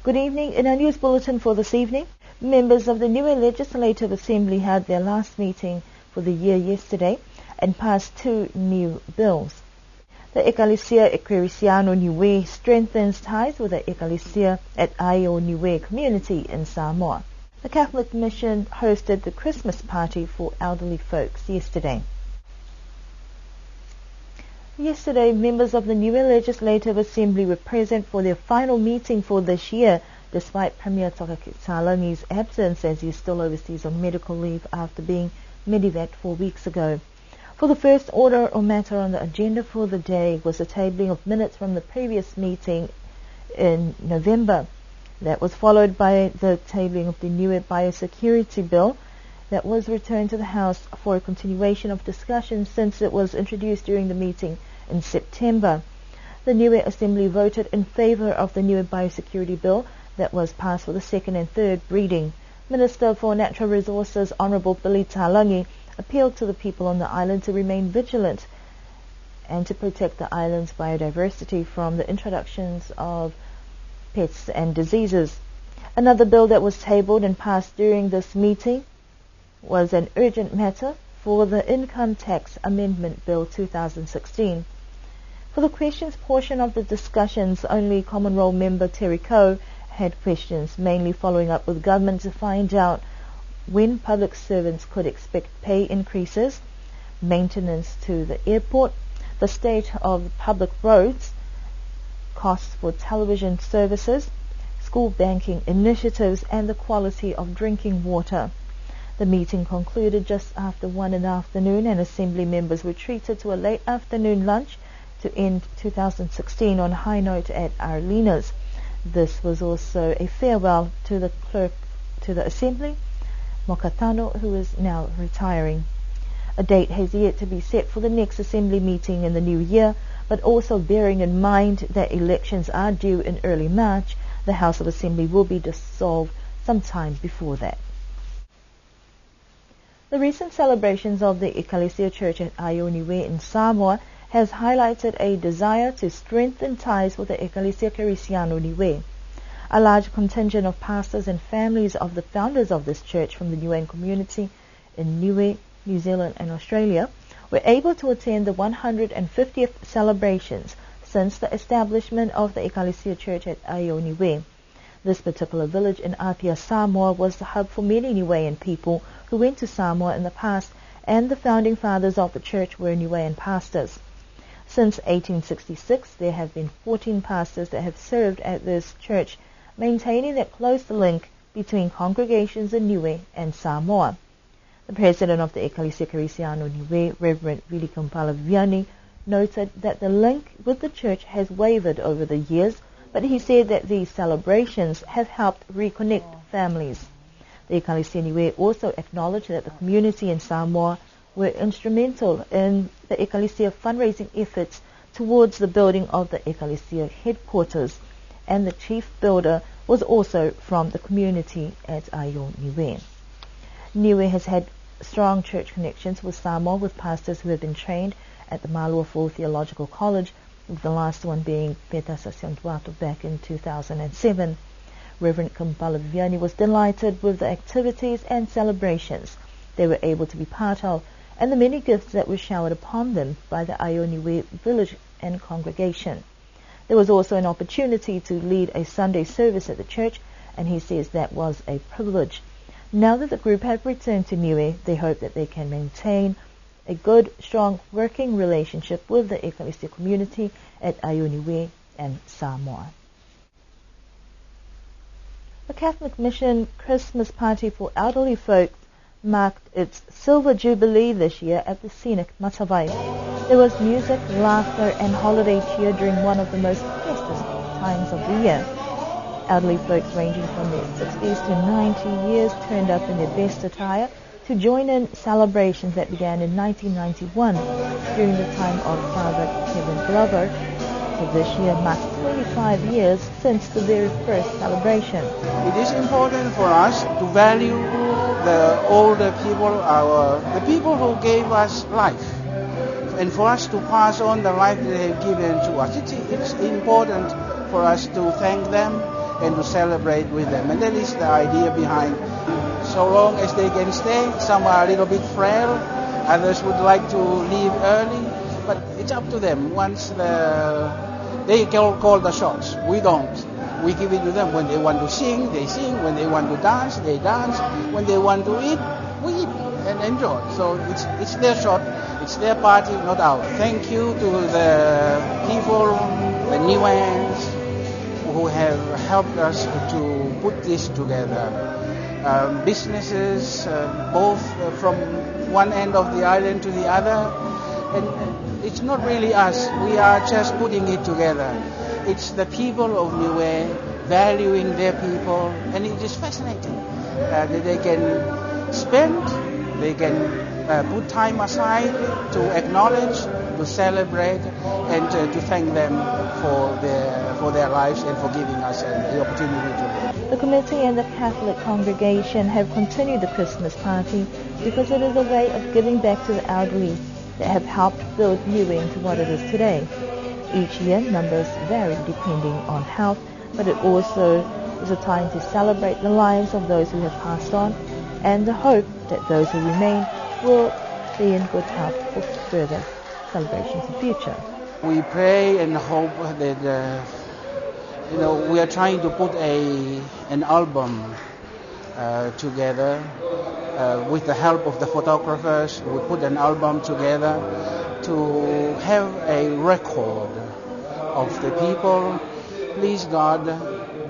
Good evening. In our news bulletin for this evening, members of the Niue Legislative Assembly had their last meeting for the year yesterday and passed 2 new bills. The Ecclesia Ecclesiano Niue strengthens ties with the Ecclesia at Aio Niue community in Samoa. The Catholic Mission hosted the Christmas party for elderly folks yesterday. Yesterday, members of the Niue Legislative Assembly were present for their final meeting for this year, despite Premier Talangi's absence as he is still overseas on medical leave after being medevaced 4 weeks ago. For the first order or matter on the agenda for the day was the tabling of minutes from the previous meeting in November. That was followed by the tabling of the Niue Biosecurity Bill that was returned to the House for a continuation of discussion since it was introduced during the meeting in September. The Niue Assembly voted in favour of the Niue Biosecurity Bill that was passed for the second and third reading. Minister for Natural Resources Honourable Billy Talangi appealed to the people on the island to remain vigilant and to protect the island's biodiversity from the introductions of pests and diseases. Another bill that was tabled and passed during this meeting was an urgent matter for the Income Tax Amendment Bill 2016. For the questions portion of the discussions, only Common Roll member Terry Coe had questions, mainly following up with government to find out when public servants could expect pay increases, maintenance to the airport, the state of public roads, costs for television services, school banking initiatives, and the quality of drinking water. The meeting concluded just after 1 in the afternoon, and Assembly members were treated to a late afternoon lunch to end 2016 on a high note at Arlena's. This was also a farewell to the clerk to the Assembly, Mokatano, who is now retiring. A date has yet to be set for the next Assembly meeting in the new year, but also bearing in mind that elections are due in early March, the House of Assembly will be dissolved sometime before that. The recent celebrations of the Ecclesia Church at Aio Niue in Samoa has highlighted a desire to strengthen ties with the Ecclesia Ecclesiano Niue. A large contingent of pastors and families of the founders of this church from the Niuean community in Niue, New Zealand and Australia were able to attend the 150th celebrations since the establishment of the Ecclesia Church at Aio Niue. This particular village in Apia, Samoa was the hub for many Niuean people who went to Samoa in the past, and the founding fathers of the church were Niuean pastors. Since 1866, there have been 14 pastors that have served at this church, maintaining that close link between congregations in Niue and Samoa. The president of the Ecclesia Ecclesiano Niue, Reverend Vili Kumpalaviani, noted that the link with the church has wavered over the years, but he said that these celebrations have helped reconnect families. The Ecclesia Niue also acknowledged that the community in Samoa were instrumental in the Ecclesia fundraising efforts towards the building of the Ecclesia headquarters, and the chief builder was also from the community at Aio Niue. Niue has had strong church connections with Samoa, with pastors who have been trained at the Malua Full Theological College, with the last one being Peta Sasiontuato back in 2007. Reverend Kumpalaviani was delighted with the activities and celebrations they were able to be part of, and the many gifts that were showered upon them by the Aio Niue village and congregation. There was also an opportunity to lead a Sunday service at the church, and he says that was a privilege. Now that the group have returned to Niue, they hope that they can maintain a good, strong working relationship with the Ecclesia community at Aio Niue and Samoa. The Catholic Mission Christmas party for elderly folk marked its Silver Jubilee this year at the scenic Matavai. There was music, laughter and holiday cheer during one of the most festive times of the year. Elderly folks ranging from their 60s to 90 years turned up in their best attire to join in celebrations that began in 1991 during the time of Father Kevin Glover. For this year marks 25 years since the very first celebration. It is important for us to value the older people, the people who gave us life, and for us to pass on the life they have given to us. It's important for us to thank them and to celebrate with them. And that is the idea behind. So long as they can stay, some are a little bit frail, others would like to leave early, but it's up to them. Once they call the shots, we don't. We give it to them. When they want to sing, they sing. When they want to dance, they dance. When they want to eat, we eat and enjoy. So it's their shot, it's their party, not ours. Thank you to the people, the Niueans, who have helped us to put this together. Businesses, both from one end of the island to the other, and it's not really us. We are just putting it together. It's the people of Niue valuing their people, and it is fascinating that they can spend, they can put time aside to acknowledge, to celebrate, and to thank them for their lives and for giving us the opportunity to live. The committee and the Catholic congregation have continued the Christmas party because it is a way of giving back to the elderly that have helped build Niue into what it is today. Each year, numbers vary depending on health, but it also is a time to celebrate the lives of those who have passed on and the hope that those who remain will be in good health for further celebrations in the future. We pray and hope that we are trying to put an album together with the help of the photographers. We put an album together to have a record of the people. Please God,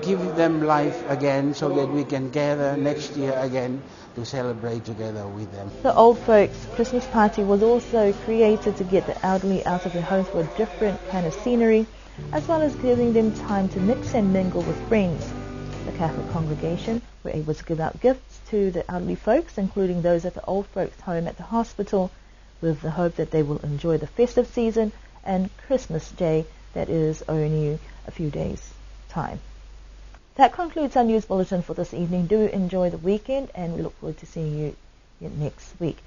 give them life again so that we can gather next year again to celebrate together with them. The Old Folks Christmas party was also created to get the elderly out of their homes for a different kind of scenery, as well as giving them time to mix and mingle with friends. The Catholic congregation were able to give out gifts to the elderly folks, including those at the Old Folks home at the hospital, with the hope that they will enjoy the festive season and Christmas Day that is only a few days' time. That concludes our news bulletin for this evening. Do enjoy the weekend, and we look forward to seeing you next week.